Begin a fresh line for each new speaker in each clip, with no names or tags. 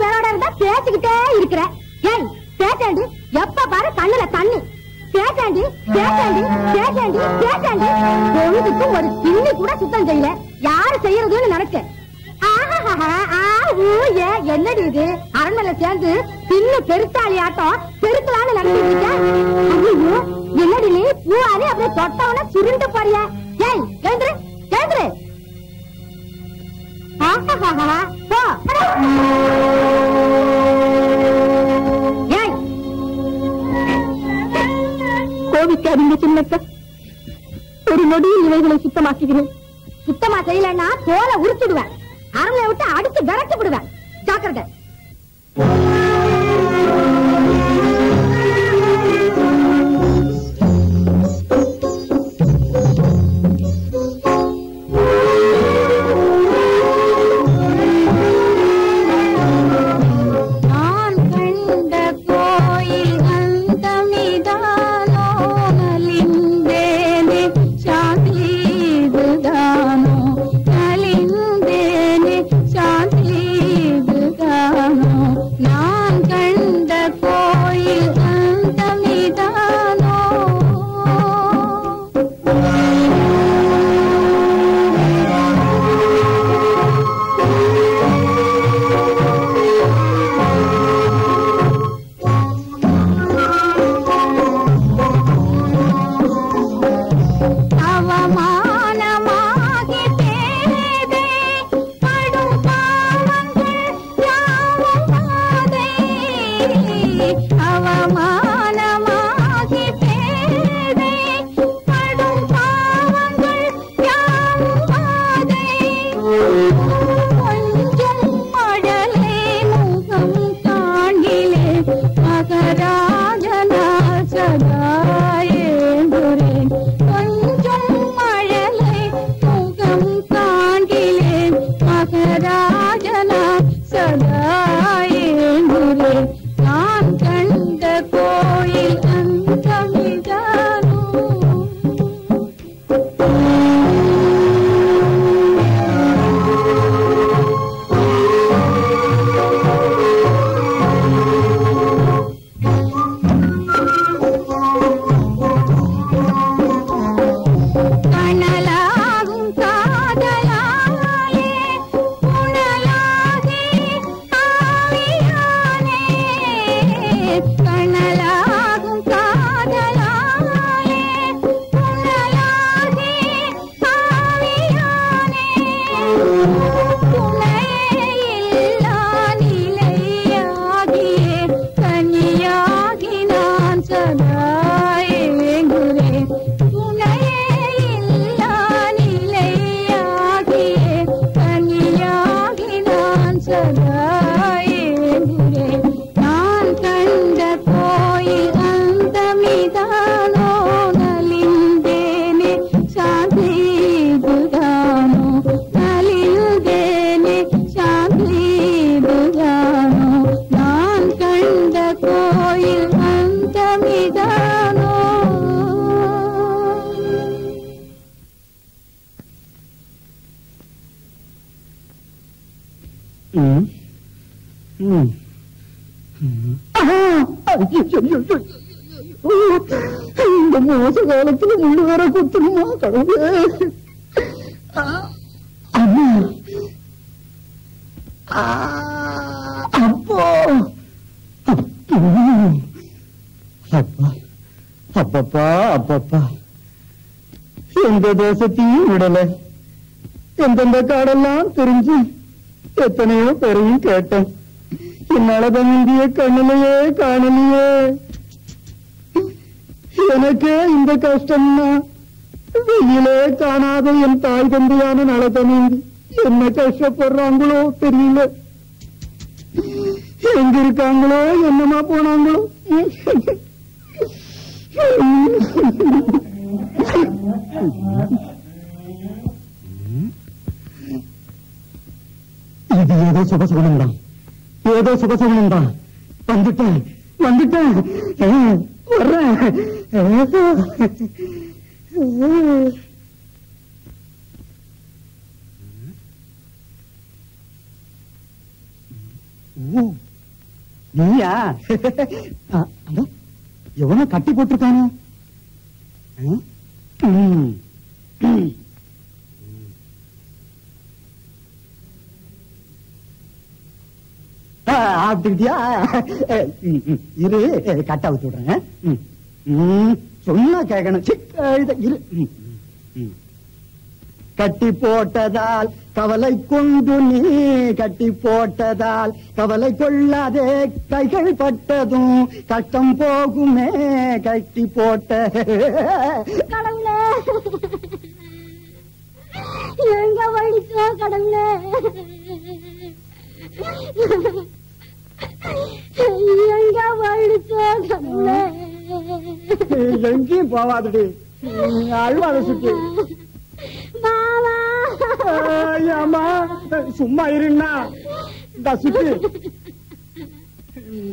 பேரோட இருந்தா பேசிக்கிட்டே இருக்கிற. ஏய் பேசாண்டி, எப்ப பாரு கண்ணுல தண்ணி. பேசாண்டி பேசாண்டி பேசாண்டி பேசாண்டி பொழுதுக்கு ஒரு திண்ணி கூட சுத்தம் செய்யல. யாரு செய்யறதுன்னு நினைச்ச. என்னடி இது, அரண்மனை சேர்ந்து தின்னு பெருத்தாளி ஆட்டம் பெருக்கலான்னு நினைச்சிருக்க. ஐயோ என்னடி நீ பூவாரி அப்படியே தொட்டவன சுருண்டு போறிய. ஏய் கேந்திரு கேந்திரு. கோவிக்காதீங்க சின்னக்க, ஒரு நொடியில் இவைகளை சுத்தமாக்குகிறேன். சுத்தமா செய்யலன்னா தோலை உரிச்சுடுவேன். அரண்மனை விட்டு அடிச்சு விரட்டி விடுவேன். ஜாக்கிரதை.
இந்த மோச காலத்துல முள்ளு வேற குத்தணுமா கடவுளே. அம்மா அப்போ அப்பா அப்பப்பா அப்பப்பா எந்த தேசத்தையும் விடல. எந்தெந்த காடெல்லாம் தெரிஞ்சு எத்தனையோ பேரையும் கேட்டேன். என்னால தங்கிய கண்ணிலேயே காணலையே. எனக்கு இந்த கஷ்டம்னா வெயிலே காணாத என் தாய் தந்தையான நலத்தனீந்து என்ன கஷ்டப்படுறாங்களோ தெரியல. எங்க இருக்காங்களோ என்னமா போனாங்களோ. இது ஏதோ சுபசகுனம் தான், ஏதோ சுபசகுனம் தான். வந்துட்டேன் வந்துட்டேன் வர்றேன். நீயா? எவனோ கட்டி போட்டிருக்கானே. அப்படியா? இரு, கட்ட அவுத்து விடுறேன். சொன்னா கேட்கணும். இரு. கட்டி போட்டதால் கவலை கொண்டு நீ கட்டி போட்டதால் கவலை கொள்ளாதே, கைகள் பட்டதும் கஷ்டம் போகுமே. கட்டி போட்ட
கடவுளே, எங்க வழிச்சோ கடவுளே, எங்க வழிச்சோ கடவுளே.
எங்கேயும் போவாதுடி, அழுவாத சுத்தி. அம்மா சும்மா இருன்னா இந்த சுத்தி.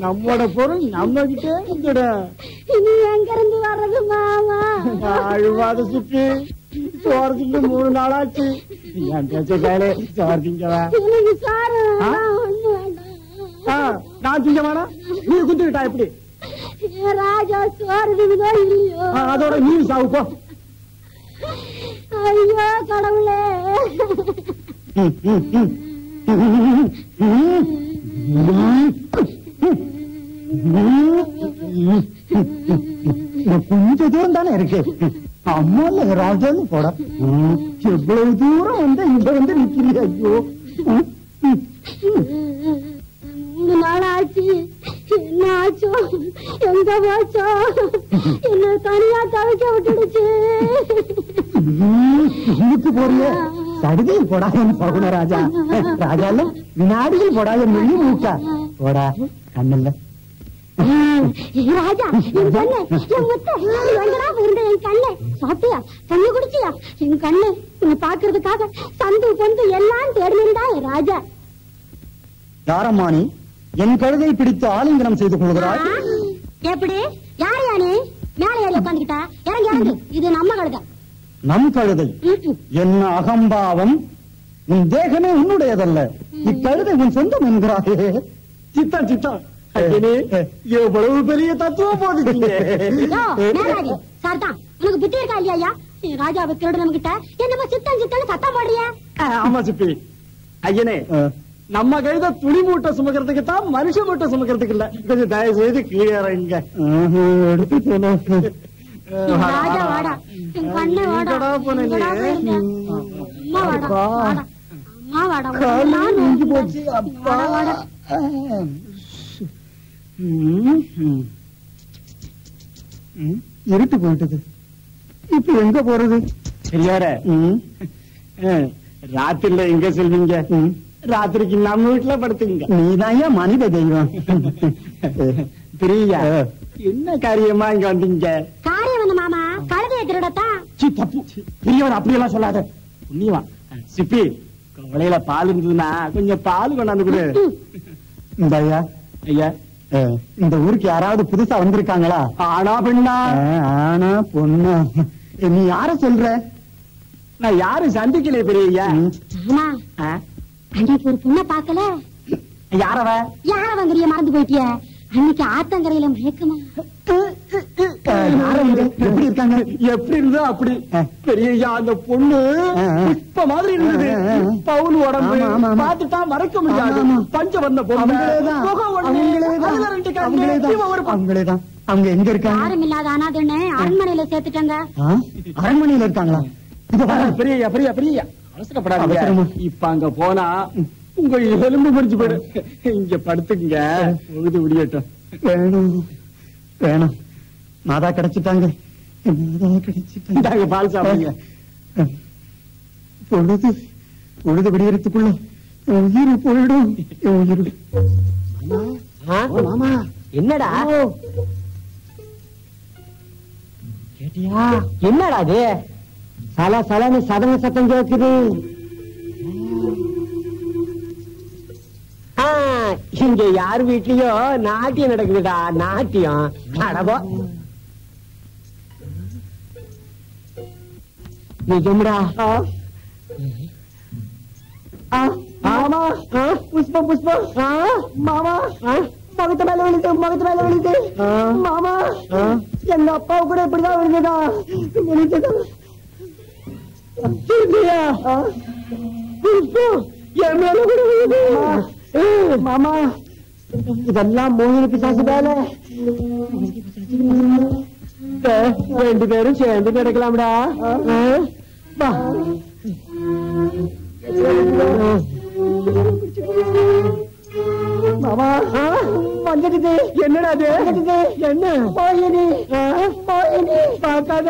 நம்மோட பொருள் நம்ம கிட்டே இருந்துட.
இனி எங்க இருந்து வர்றது மாமா?
அழுவாத சுத்தி. சோறு திங்க 3 நாளாச்சு. என் பேச்ச கேளு, சோறு திங்கவா?
எனக்கு சாரு ஒண்ணு வேண்டாம்.
நான் திங்க வேணா? நீ குந்துக்கிட்டா எப்படி?
ராஜா சோறு திங்குதோ இல்லையோ,
அதோட நீ சாவு போ.
ஐயோ கடவுளே.
கொஞ்ச தூரம் தானே இருக்கு. அம்மா ராஜான்னு போட எவ்வளவு தூரம் வந்து இங்க வந்து நிக்கிறீ? ஐயோ
3 நாள் ஆச்சு. என்ன ஆச்சோ, எங்க போச்சோ, என்ன தனியா தவிக்க விட்டுடுச்சு.
போறிய சடுதியில் போடாத போகண ராஜா. ராஜால வினாடியில் போடாத மெல்லி மூக்கா போடா. கண்ணில்ல
ராஜா, என் கண்ணு, என் முத்த, எங்கடா இருந்த என் கண்ணு? சாப்பிட்டியா? தண்ணி குடிச்சியா? என் கண்ணு உன்னை பாக்குறதுக்காக சந்து பொந்து எல்லாம் தேடினா என் ராஜா.
யாரம்மானி என் கழுதை பிடித்து ஆலிங்கனம் செய்து கொள்கிறாய்?
எப்படி? யார் யானே? மேலே ஏறி உட்காந்துக்கிட்டா? இறங்கி இறங்கு, இது நம்ம கழுதை.
நம் கழுதை? என்ன அகம்பாவம்! உன் தேகமே உன்னுடையதல்ல, இக்கழுதை உன் சொந்தம் என்கிறாயே. சித்தா சித்தா, எவ்வளவு பெரிய தத்துவம் போதுங்க.
சார்தான், உனக்கு புத்தி இருக்கா இல்லையா? ராஜாவை திருடு நம்ம கிட்ட என்னமோ சித்தம் சித்தம் சத்தம் போடுறியா?
ஆமா சிப்பி. ஐயனே, நம்ம கழுத துணி மூட்டை சுமக்கிறதுக்கு தான், மனுஷ மூட்டை சுமக்கிறதுக்கு இல்ல. கொஞ்சம் தயவு செய்து கீழே இறங்க. எடுத்து போனோம்.
ராஜா வாடா, என் கண்ணே வாடா. அம்மா வாடா, வாடா. அம்மா வாடா.
போச்சு அப்பா. இருட்டு போயிட்டது. இப்ப எங்க போறது? சரியார ராத்திரில எங்க செல்வீங்க? ராத்திரிக்கு நம்ம வீட்டுல படுத்துங்க. நீதான் மனித தெய்வம். பிரியா, என்ன காரியமா இங்க வந்தீங்க?
காரியம் வந்து மாமா, கழுதையை திருடத்தான்.
தப்பு பெரியவன் அப்படியெல்லாம் சொல்லாத. புண்ணியவா. சிப்பி, கொலையில பால் இருந்ததுன்னா கொஞ்சம் பால் கொண்டாந்து கொடு. இந்த ஐயா, ஐயா, இந்த ஊருக்கு யாராவது புதுசா வந்திருக்காங்களா? ஆனா பெண்ணா? ஆனா பொண்ணா? நீ யார சொல்ற? நான் யாரும் சந்திக்கல பெரிய.
அன்னைக்கு ஒரு பொண்ணை பாக்கல?
யாரவ?
யாரவங்கிறிய மறந்து போயிட்டிய? அன்னைக்கு ஆத்தங்கரையில மயக்கமா?
எப்படி இருக்காங்க? எப்படி இருந்தா அப்படி பெரிய அந்த பொண்ணு இப்ப மாதிரி இருந்தது. பவுன் உடம்பு பார்த்துட்டா மறக்க முடியாது. பஞ்ச வந்த பொண்ணு. அவங்களேதான். அவங்க எங்க இருக்காங்க?
யாரும் இல்லாத அனாதன்னு அரண்மனையில சேர்த்துட்டாங்க.
அரண்மனையில இருக்காங்களா? பெரிய பெரிய பெரிய அவசரப்படாத. இப்ப அங்க போனா உங்க எலும்பு முறிஞ்சு போயிடு. இங்க படுத்துக்குங்க, பொழுது விடியட்டும். வேணும் வேணும். மாதா கிடைச்சிட்டாங்க. பால் சாப்பிடுங்க. பொழுது விடியறதுக்குள்ள உயிர் போயிடும். உயிர்.
மாமா, என்னடா கேட்டியா? என்னடா அது? சல சலன்னு சதங்க சத்தம் கேக்குது. இங்க யார் வீட்லயோ நாட்டியம் நடக்குதுடா. நாட்டியம் நடவோ நிஜம்டா. மாமா புஷ்பம் புஷ்பம் மாமா முகத்து மேல விழுது மாமா எங்க அப்பாவு கூட இப்படிதான் விழுந்ததா என் மேல கூட விழுது மாமா இதெல்லாம் மோகினி பிசாசு வேலை 2 பேரும் சேர்ந்து கிடக்கலாம்டா மாமா வந்துடுது என்னடா அது என்ன போயினி பார்க்காத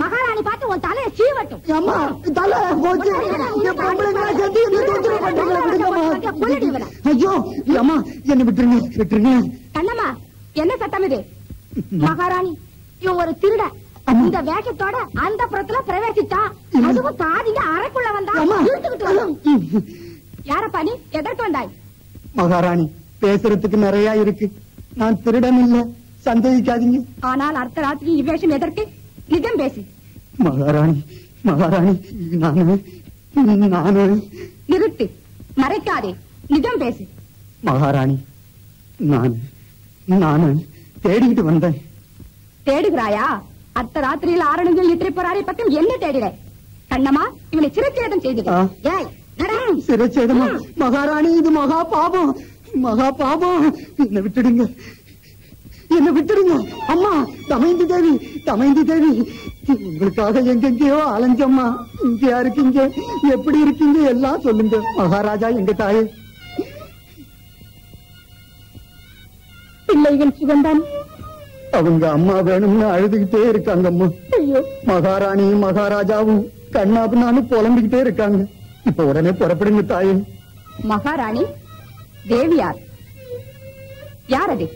மகாராணி பார்த்து உன் தலையை சீவட்டும்.
ஐயோ அம்மா என்ன விட்டுருங்க.
கண்ணம்மா என்ன சட்டம் இது? மகாராணி இவன் ஒரு திருட. இந்த வேஷத்தோட அந்த புறத்துல பிரவேசிச்சா, அதுவும் காதிங்க அறைக்குள்ள வந்தா யாரப்பா நீ? எதற்கு வந்தாய்?
மகாராணி பேசுறதுக்கு நிறைய இருக்கு. நான் திருடன் இல்ல, சந்தேகிக்காதீங்க.
ஆனால் அர்த்த ராத்திரி இவ்வேஷம் எதற்கு? நிஜம் பேசு.
மகாராணி நானு
நிறுத்து, மறைக்காதே, நிஜம் பேசு.
மகாராணி நானு தேடிட்டு வந்தேன்.
தேடுகிறாயா? அர்த்த ராத்திரியில் ஆரணங்கள் இத்திரை போராரை பக்கம் என்ன தேடிட? கண்ணம்மா இவனை சிறைச்சேதம் செய்து.
சிறைச்சேதமா? மகாராணி இது மகா பாபம். என்ன விட்டுடுங்க அம்மா. தமைந்தி தேவி உங்களுக்காக எங்கெங்கயோ அலைஞ்சம்மா. இங்க இருக்கீங்க, எப்படி இருக்கீங்க எல்லாம் சொல்லுங்க. மகாராஜா எங்க தாயே.
பிள்ளைகள் சுகந்தான்.
அவங்க அம்மா வேணும்னு அழுதுகிட்டே இருக்காங்க அம்மா. மகாராணி மகாராஜாவும் கண்ணாபுனாலும் புலம்பிக்கிட்டே இருக்காங்க. இப்ப உடனே புறப்படுங்க தாயே.
மகாராணி தேவியார்? யார் அது?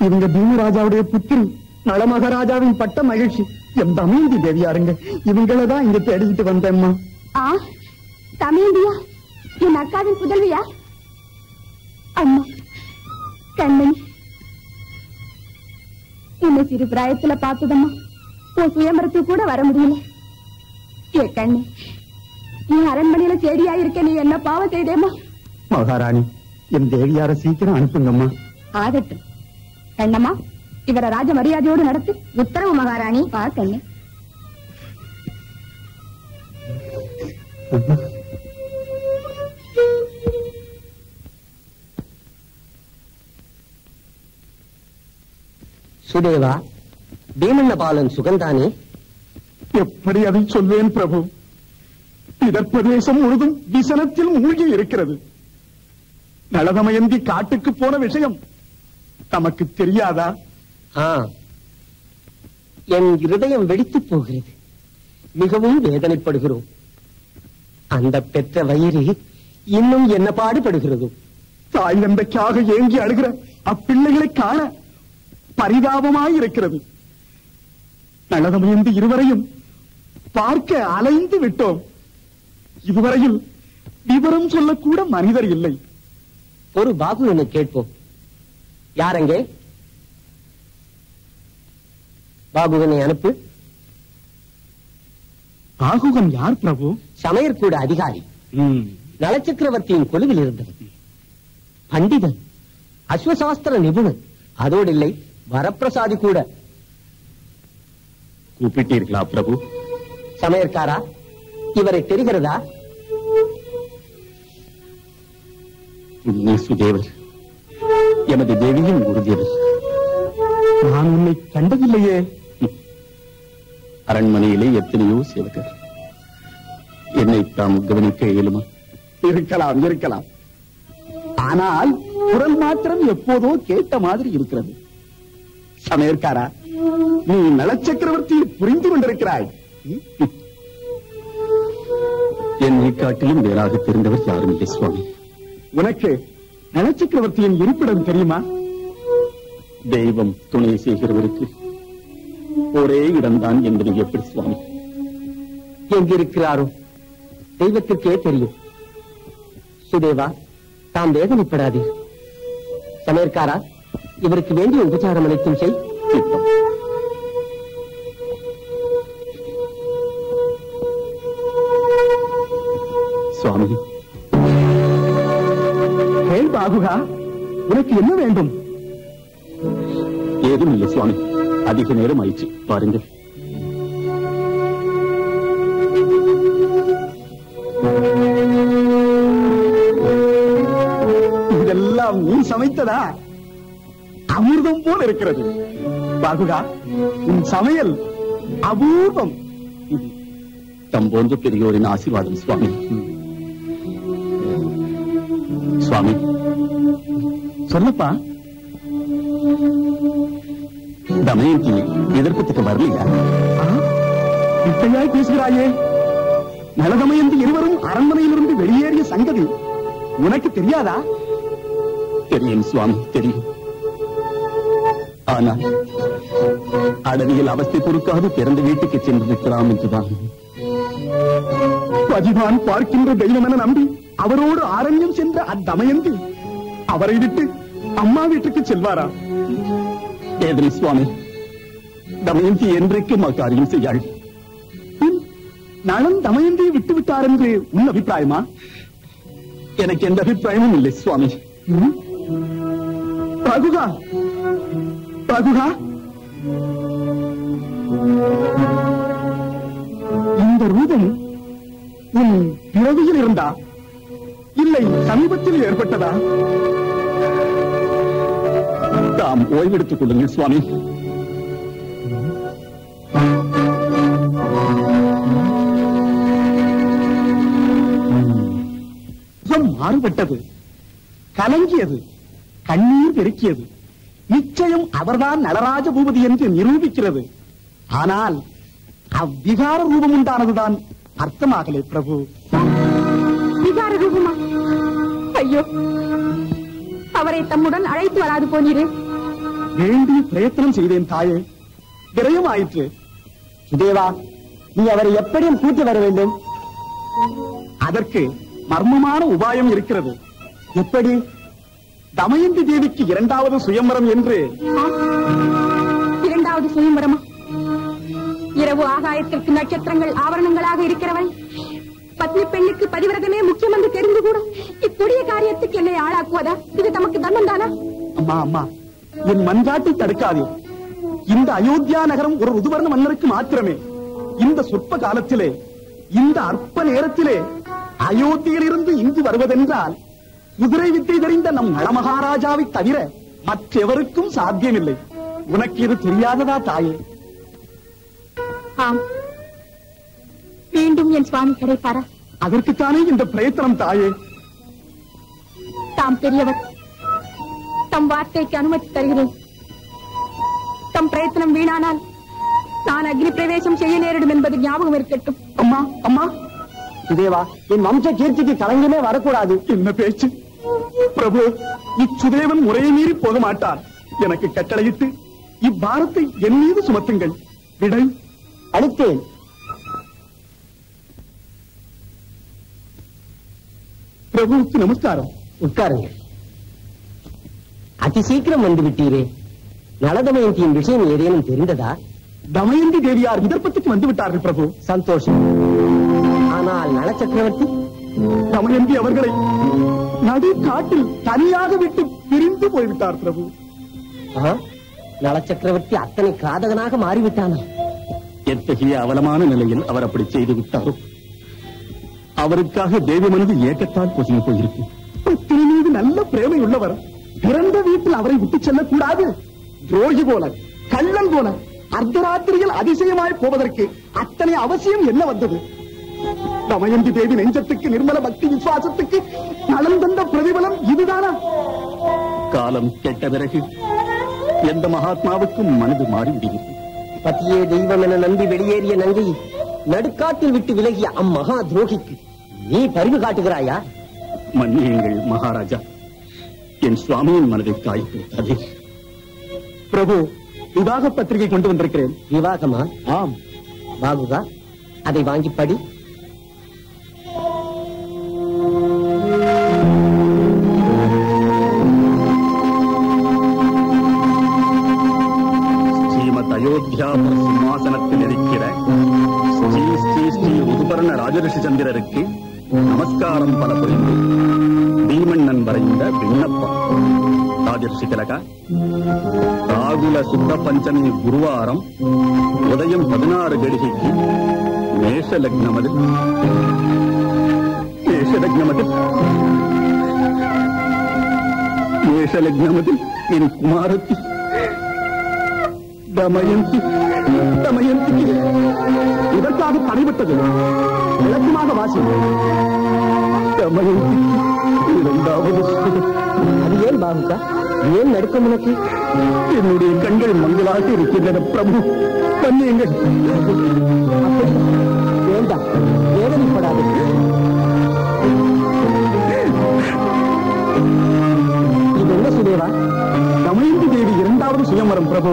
இவங்க பீமராஜாவுடைய புத்திரி, நல மகாராஜாவின் பட்ட மகிழ்ச்சி எம் தமயந்தி தேவியாருங்க. இவங்களதான் இங்க தேடிக்கிட்டு வந்தேம்மா.
தமயந்தியா? என் அக்காவின் புதல்வியா? அம்மா கண்ணன், என்னை சிறு பிராயத்துல பார்த்ததம்மா. உன் சுயமரத்துக்கு கூட வர முடியல. ஏ கண்ணு, நீ அரண்மனையில செடியா இருக்க, நீ என்ன பாவம் செய்தேம்மா?
மகாராணி என் தேவியார சீக்கிரம் அனுப்புங்கம்மா.
ஆகட்டும் கண்ணம்மா, இவரை ராஜ மரியாதையோடு நடத்து. உத்தரவு மகாராணி. கண்ணு
சுதேவா, பீமண்ணபாலன் சுகந்தானே?
எப்படி அதை சொல்வேன் பிரபு? இதற்பிரதேசம் முழுதும் விசனத்தில் மூழ்கி இருக்கிறது. நளதமயந்தி காட்டுக்கு போன விஷயம் தமக்கு தெரியாதா?
என் இருதயம் வெடித்து போகிறது. மிகவும் வேதனைப்படுகிறோம். அந்த பெற்ற வயிறு இன்னும் என்ன பாடுபடுகிறது?
தாய் தந்தைக்காக ஏங்கி அழுகிற அப்பிள்ளைகளை காண பரிதாபமாய் இருக்கிறது. நளதமயந்தி இருவரையும் பார்க்க அலைந்து விட்டோம். இதுவரையில் விவரம் சொல்லக்கூட மனிதர் இல்லை.
ஒரு பாகுவனை கேட்போம். யாரங்கே? பாகுவனை அனுப்பு.
பாகுகன் யார் பிரபு?
சமையற்கூட அதிகாரி. நலச்சக்கரவர்த்தியின் கொலுவில் இருந்தவர். பண்டிதன், அஸ்வசாஸ்திர நிபுணர். அதோடு இல்லை, வரப்பிரசாதி கூட.
கூப்பிட்டீர்களா பிரபு?
சமையற்காரா, இவரை தெரிகிறதா?
சுதேவர், எமது தேவியின் குருதேவர். நான் உன்னை கண்டதில்லையே. அரண்மனையிலே எத்தனையோ சேவகர். என்னை தாம் கவனிக்க இயலுமா? இருக்கலாம் இருக்கலாம். ஆனால் குரல் மாத்திரம் எப்போதோ கேட்ட மாதிரி இருக்கிறது. சமையற்காரா, நீ நலச்சக்கரவர்த்தியை புரிந்து கொண்டிருக்கிறாய். என்னை காட்டிலும் வேறாக தெரிந்தவர் யாரும் இல்லை சுவாமி. உனக்கு நலச்சக்கரவர்த்தியின் இருப்பிடம் தெரியுமா? தெய்வம் துணை செய்கிறவருக்கு ஒரே இடம்தான் என்பது எப்படி சுவாமி?
எங்கிருக்கிறாரோ தெய்வத்திற்கே தெரியும். சுதேவா, தாம் வேதனைப்படாதீர். சமையற்காரா, இவருக்கு வேண்டிய உபச்சாரம் அனைத்தும் செய்.
சுவாமி, கேள் பாகுகா, உனக்கு என்ன வேண்டும்? ஏதும் இல்லை சுவாமி, அதிக நேரம் ஆயிடுச்சு, பாருங்கள். இதெல்லாம் நீ சமைத்ததா? அமிர்தம் போல் இருக்கிறது. பாகுகா, உன் சமையல் அபூர்வம். தம்போன்ற பெரியோரின் ஆசீர்வாதம் சுவாமி. சுவாமி, சொல்லப்பா. தமயந்தி எதிர்ப்பத்துக்கு வரலையா? இப்பயாய் பேசுகிறாயே. நலதமயந்தி இருவரும் அரண்மனையிலிருந்து வெளியேறிய சங்கதி உனக்கு தெரியாதா? தெரியும் சுவாமி, தெரியும். ஆனால் அடவியில் அவஸ்தை பொறுக்காது பிறந்த வீட்டுக்கு சென்றிருக்கலாம் என்றுதான். பதிவான் பார்க்கின்ற தெய்வம் என நம்பி அவரோடு ஆரண்யம் சென்ற அத்தமயந்தி அவரை விட்டு அம்மா வீட்டுக்கு செல்வாரா? ஏதனை சுவாமி, தமயந்தி என்றைக்கும் அக்காரியம் செய்யாள். நலன் தமயந்தியை விட்டு விட்டார் என்று உன் அபிப்பிராயமா? எனக்கு எந்த அபிப்பிராயமும் இல்லை சுவாமி. பாகுகா, பாகுகா, இந்த ரூபம் உன் பிறவியில் இருந்தா இல்லை சமீபத்தில் ஏற்பட்டதா? தாம் ஓய்வெடுத்துக் கொள்ளுங்கள் சுவாமி. மாறுபட்டது, கலங்கியது, கண்ணீர் பெருக்கியது. நிச்சயம் அவர்தான் நடராஜ பூபதி என்று நிரூபிக்கிறது. ஆனால் அவ்விகார ரூபம் உண்டானதுதான் அர்த்தமாகலே பிரபு.
விகார ரூபமா? ஐயோ, அவரை தம்முடன் அழைத்து வராது போனீரே.
வேண்டிய பிரயத்தனம் செய்தேன் தாயே, விரயம் ஆயிற்று.
சுதேவா, நீ அவரை எப்படியும் கூட்டி வர வேண்டும்.
அதற்கு மர்மமான உபாயம் இருக்கிறது. எப்படி? தமயந்தி தேவிக்கு இரண்டாவது சுயம்பரம் என்று.
இரண்டாவது சுயம்பரமா? இரவு ஆகாயத்திற்கு நட்சத்திரங்கள் ஆவரணங்களாக இருக்கிறவன் பத்னி பெண்ணுக்கு பதிவிரதமே முக்கியம் என்று தெரிந்து கூட இக்கொடிய காரியத்துக்கு என்னை ஆளாக்குவதா? இது தமக்கு தர்மம் தானா?
அம்மா, அம்மா, என் மன்றாட்டை தடுக்காதே. இந்த அயோத்தியா நகரம் ஒரு ருதுவர்ண மன்னருக்கு மாத்திரமே. இந்த சொற்ப காலத்திலே இந்த அற்ப நேரத்திலே அயோத்தியில் இருந்து இங்கு வருவதென்றால் குதிரை வித்தை தெரிந்த நம் நளமகாராஜாவை தவிர மற்றெவருக்கும் சாத்தியமில்லை. உனக்கு இது தெரியாததா தாயே?
ஆம், மீண்டும் என் சுவாமி கிடைப்பாரா?
அதற்குத்தானே இந்த பிரயத்தனம் தாயே.
தாம் பெரியவர், தம் வார்த்தைக்கு அனுமதி தருகிறேன். தம் பிரயத்தனம் வீணானால் நான் அக்னி பிரவேசம் செய்ய நேரிடும் என்பது ஞாபகம் இருக்கட்டும்.
அம்மா அம்மா,
சுதேவா, என் வம்ச கீர்த்திக்கு களங்கமே வரக்கூடாது.
என்ன பேச்சு பிரபு? இச்சுதேவன் முறையை மீறி போக மாட்டான். எனக்கு கட்டளையிட்டு இப்பாரத்தை என் மீது சுமத்துங்கள். விடை
அளித்தேன்.
பிரபுவுக்கு நமஸ்காரம்.
உட்காருங்கள். அதி சீக்கிரம் வந்து விட்டீரே. நலதமயந்தியின் விஷயம் ஏதேனும் தெரிந்ததா?
தமயந்தி தேவியார் விதர்ப்பத்துக்கு வந்து விட்டார்கள் பிரபு.
சந்தோஷம். ஆனால் நல சக்கரவர்த்தி?
தமயந்தி அவர்களை நடு காட்டில் தனியாக விட்டு பிரிந்து போய்விட்டார் பிரபு.
நல சக்கரவர்த்தி அத்தனை காதகனாக மாறிவிட்டானா?
எத்தகைய அவலமான நிலையில் அவர் அப்படி செய்து விட்டாரோ, அவருக்காக தேவி மனது ஏக்கத்தால் பொசுங்கி போயிருக்கும். பத்தினி மீது நல்ல பிரேமை உள்ளவர் பிறந்த வீட்டில் அவரை விட்டு செல்லக்கூடாது. துரோகி போல, கள்ளன் போல அர்த்தராத்திரியில் அதிசயமாய் போவதற்கு அத்தனை அவசியம் என்ன வந்தது? தமயந்தி தேவி நெஞ்சத்துக்கு நிர்மல பக்தி விசுவாசத்துக்கு நலம் தந்த பிரதிபலம் இதுதானா? காலம் கெட்ட பிறகு எந்த மகாத்மாவுக்கும் மனது மாறிவிடுகிறது.
பத்தியே தெய்வம் என நம்பி வெளியேறிய நங்கை நடுக்காட்டில் விட்டு விலகிய அம்மகா துரோகிக்கு நீ பரிவு காட்டுகிறாயா?
மன்னியுங்கள் மகாராஜா, என் சுவாமியின் மனதை காய்த்து. பிரபு, விவாக பத்திரிகை கொண்டு வந்திருக்கிறேன்.
விவாகமா?
ஆம்.
பாகுகா, அதை வாங்கி படி.
ஸ்ரீமத் அயோத்தியா சிம்மாசனத்தில் இருக்கிற ஸ்ரீ ஸ்ரீ ஸ்ரீ ருதுபர்ண ராஜரிஷி சந்திரருக்கு நமஸ்காரம் பல புரிந்து பீமண்ணன் வரைந்த விண்ணப்பம். ராஜரிஷி திலகா, ராகுல சுத்த பஞ்சமி குருவாரம் உதயம் 16 கடிகைக்கு மேஷ லக்னமது என் குமாரத்தி தமயந்தி இதற்காக தடைபட்டது. விளக்கமாக வாசி. தமயந்தி இரண்டாவது.
அது ஏன் பாகுகா? ஏன் நடுக்கம் உனக்கு?
என்னுடைய கண்கள் மங்களாக இருக்கின்றன பிரபு. மன்னியுங்கள்.
வேண்டாம், வேதனைப்படாது. இது என்ன சுதேவா?
தமயந்தி தேவி இரண்டாவது சுயம்பரம் பிரபு.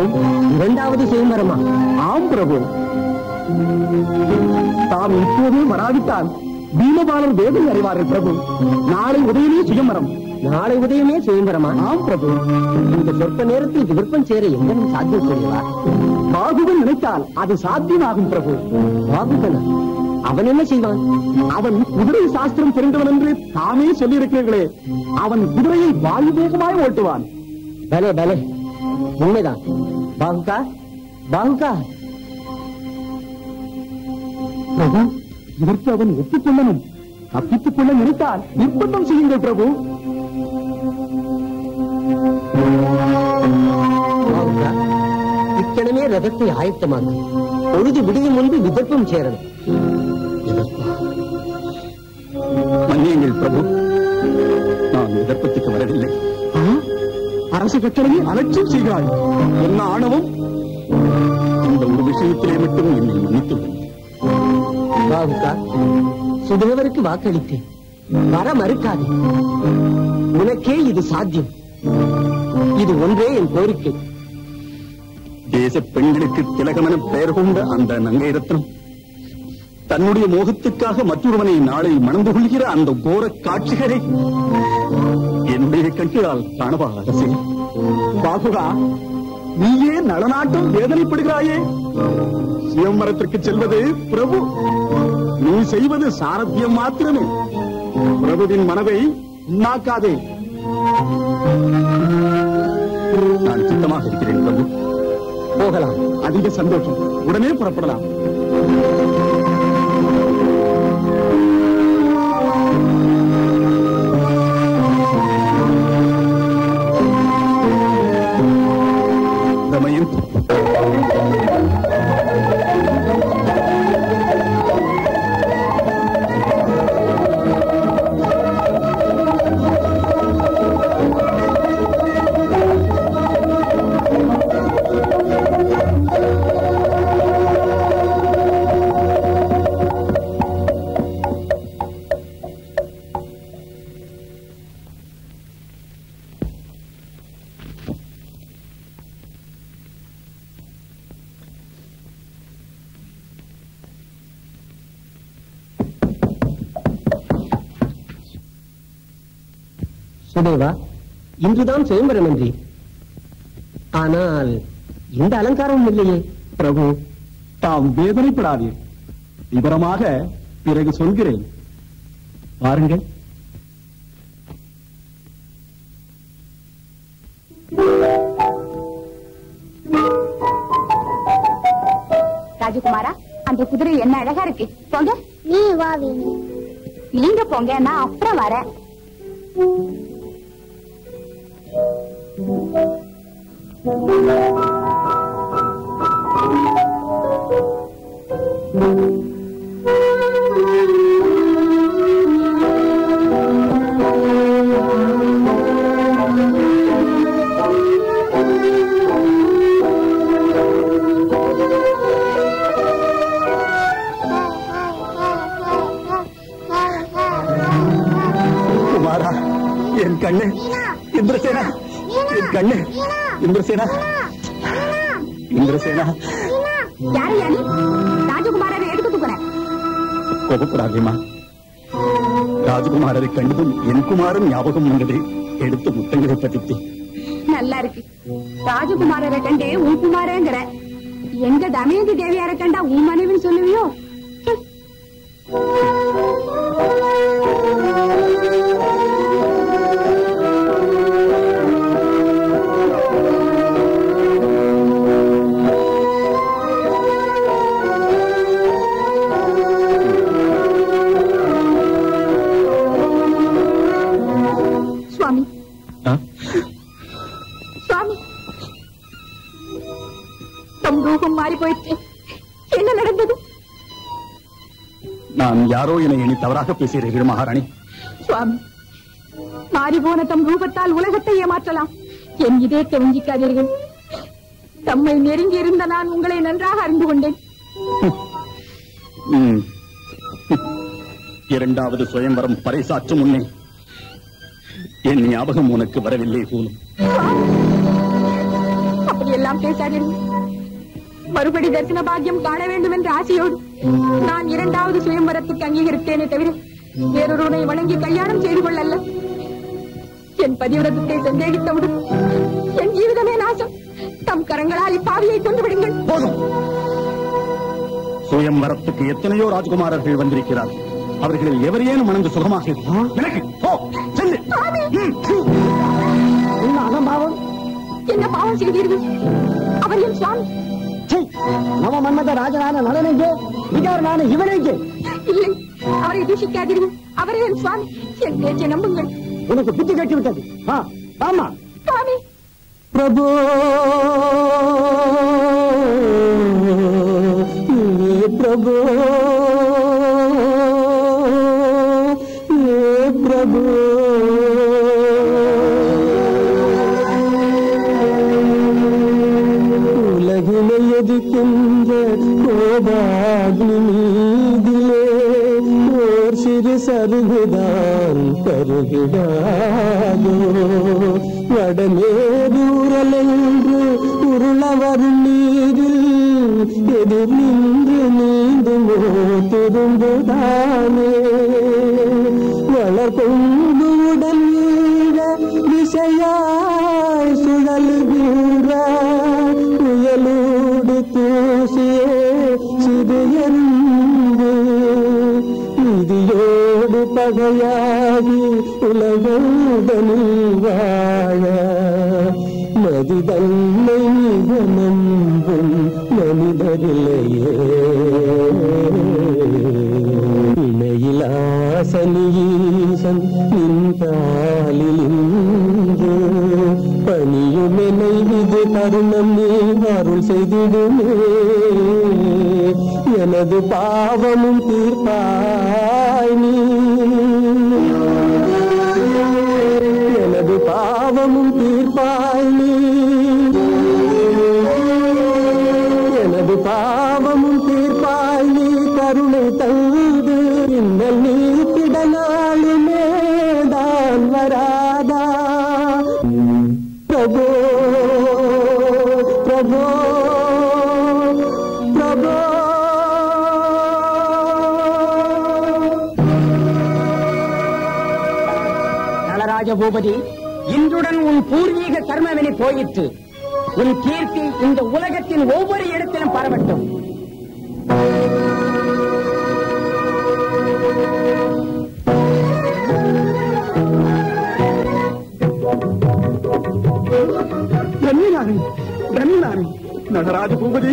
இரண்டாவது சுயம்பரமா?
ஆம் பிரபு. தாம் இப்போதே வராவிட்டால் பீமபாலர் வேதனை அறிவார்கள் பிரபு. நாளை உதயமே சுயம்பரம்.
நாளை உதயமே சுயம்பரமா?
ஆம் பிரபு.
இந்த சொற்ப நேரத்தில் விருப்பம் சேர எங்கனும் சாத்தியம் செய்யவா?
பாகுவன் நினைத்தால் அது சாத்தியமாகும் பிரபு.
பாகுகனா? அவன் என்ன செய்வான்?
அவன் குதிரை சாஸ்திரம் தெரிந்தவன் என்று தாமே சொல்லியிருக்கிறீர்களே. அவன் குதிரையை வாயு வேகமாய் ஓட்டுவான்.
பலே பலே, உண்மைதான். பாகுகா, பாகுகா.
பிரபு, இதற்கு அவன் ஒப்புக்கொள்ளணும். தப்பித்துக் கொள்ள நினைத்தால் நிர்பந்தம் செய்யுங்கள் பிரபு.
பாகுகா, இக்கணமே ரதத்தை ஆயத்தமாக்கு. பொழுது விடியும் முன்பு விதர்ப்பம் சேரணும்.
மன்னியுங்கள் பிரபு, நான் விதர்ப்பத்துக்கு வரவில்லை. அரசு கட்டளையை அலட்சியம் செய்கிறாய். என்ன ஆணவம்! இந்த ஒரு விஷயத்திலே மட்டும் என்னை மன்னித்துள்ளது.
பாகுகா, சுதேவருக்கு வாக்களித்தேன். வர மறுக்காதே. உனக்கே இது சாத்தியம். இது ஒன்றே என் கோரிக்கை.
தேச பெண்களுக்கு திலகமென பெயர் கொண்ட அந்த நங்கை ரத்னம் தன்னுடைய மோகத்துக்காக மற்றொருவனை நாளை மணந்து கொள்கிற அந்த கோர காட்சிகளை என்னுடைய கண்களால் காணவா அரசே? பாகுகா, நீயே நலநாட்டம் வேதனைப்படுகிறாயே. சிதம்பரத்திற்கு செல்வது பிரபு. நீ செய்வது சாரத்தியம் மாத்திரமே. பிரபுவின் மனதை உண்ணாக்காதே. நான் சித்தமாக இருக்கிறேன் பிரபு.
போகலாம்.
அதிக சந்தோஷம். உடனே புறப்படலாம்.
சுதேவா, இன்றுதான் சுயம்பரம் நன்றி. ஆனால் இந்த அலங்காரமும் இல்லையே.
பிரபு, தாம் வேதனைப்படாதீர். விவரமாக பிறகு சொல்கிறேன். பாருங்கள்.
ராஜகுமாரா, அந்த குதிரை என்ன அழகா இருக்கு. போங்க.
நீ வா வேணு.
நீங்க போங்க, நான் அப்புறம் வரேன்.
குமாரா, என் கண்ணு இந்திரசேனா, என் கண்ணு இந்திரசேனா, இந்திரசேனா.
யாரு யாரு? ராஜகுமாரரை எடுத்து தூக்குறேன்.
கோபப்படாதேமா. ராஜகுமாரரை கண்டதும் என் குமாரன் ஞாபகம் வந்தது. எடுத்து முத்தங்களை பதித்தேன்.
நல்லா இருக்கு. ராஜகுமாரரை கண்டே உன் குமாரங்கிற. எங்க தமயந்தி தேவியார கண்டா உன் மனைவின்னு சொல்லுவியோ? சுவாமி, சுவாமி, தம் ரூபம் மாறி போயிடுச்சு. என்ன நடந்தது?
நான் யாரோ என எண்ணி தவறாக பேசுகிறீர்கள் மகாராணி.
சுவாமி, மாறி போன தம் ரூபத்தால் உலகத்தை ஏமாற்றலாம். என் இதயத்தை வஞ்சிக்காதீர்கள். தம்மை நெருங்கி இருந்த நான் உங்களை நன்றாக அறிந்து கொண்டேன்.
இரண்டாவது சுயம்பரம் பறைசாற்றும் முன்னே என் ஞாபகம் உனக்கு வரவில்லை போலும்.
அப்படியெல்லாம் பேசாதீர்கள். மறுபடி தரிசன பாக்கியம் காண வேண்டும் என்ற ஆசையோடு நான் இரண்டாவது சுயம்பரத்துக்கு அங்கீகரித்தேனே தவிர வேறொருவனை வணங்கி கல்யாணம் செய்து கொள்ளல்ல. என் பதிவிரதத்தை சந்தேகித்தவுடன் என் ஜீவிதமே நாசம். தம் கரங்களால் இப்பாவியை கொண்டு விடுங்கள்.
போதும். சுயம்பரத்துக்கு எத்தனையோ ராஜகுமாரர்கள் வந்திருக்கிறார்கள். அவர்களில் எவரையேனும் மணந்து சுகமாக
அகம்பாவம்.
என்ன பாவம் செய்தீர்கள்? அவர் என் சுவாமி.
நம்ம மன்மத ராஜனான நலனைக்கு விகாரனான இவனைக்கு
இல்லை, அவரை தூஷிக்காதீர்கள். அவரே என் சுவாமி. என் பேச்சை நம்புங்கள்.
உனக்கு புத்தி கட்டி விட்டது. ஆமா
சுவாமி.
பிரபு பிரபு பிரபு உலகினை எதிர்க்கின்ற கோபாக்னி மீதிலே ஓர் சிறு சருகுதான் கருகிடாதோ. வடமேரூரலென்று உருள வரும் நீரில் எதிர் நின்று நீந்துமோ திரும்புதானே. வளர்கொண்டுடன் வீழ விசையாய் சுழலுகின்ற புயலோடு தூசியே சிறு எறும்பு விதியோடு பகையாகி உலகோடனில் வாழ மதிதன்னை மிக நம்பும் மனிதரில்லையே. இணையிலாசனீசன் நின் காலில் இன்று பணியுமெனை விது தருணம் நீ அருள் செய்திடுமே. எனது பாவமும் தீர்ப்பாய் நீ, எனது பாவமும் தீர்ப்பாய் நீ, எனது பாவமும் தீர்ப்பாய் நீ. கருணை தந்து இன்னல் நீக்கிட நாளுமே தான் வராதா. பிரபோ பிரபோ பிரபோ.
நடராஜ பூபதி, இன்றுடன் உன் பூர்வீக கர்மவினை போயிற்று. உன் கீர்த்தி இந்த உலகத்தின் ஒவ்வொரு இடத்திலும் பரவட்டும்.
நடராஜ பூபதி,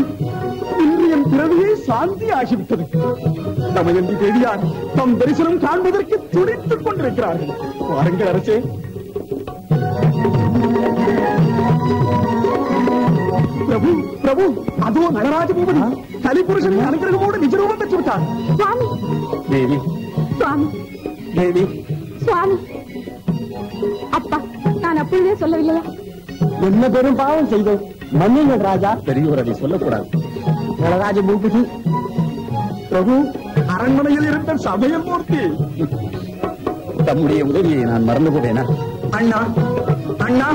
இன்று என் பிறவியை சாந்தி ஆகிவிட்டது. தமயந்தி தேவியார் தம் தரிசனம் காண்பதற்கு துடித்துக் கொண்டிருக்கிறார்கள். வாருங்கள் அரசே. பிரபு பிரபு, அதோ நடராஜ பூபதி கலிபுருஷனின் அனுகிரகமோடு நிஜரூபம் பெற்று விட்டார்.
சுவாமி
தேவி,
சுவாமி
தேவி,
சுவாமி. அப்பா, நான் அப்பொழுதே சொல்லவில்லையா?
என்ன பெரும் பாவம் செய்தோம், மன்னிங்கள் ராஜா.
பெரியோர் அதை சொல்லக்கூடாது.
நடராஜ பூபதி,
பிரபு, அரண்மனையில் இருந்த சமயம் மூர்த்தி தம்முடைய உதவியை நான் மறந்து போவேனா?
அண்ணா, அண்ணா,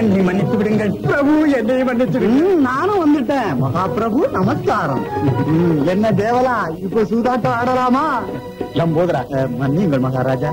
என்னை மன்னித்து விடுங்கள்.
பிரபு, என்னை மன்னித்து
நானும் வந்துட்டேன். மகாபிரபு நமஸ்காரம். என்ன தேவலா, இப்ப சூதாட்டம் ஆடலாமா?
லம்போதரா,
மன்னிங்கள் மகாராஜா.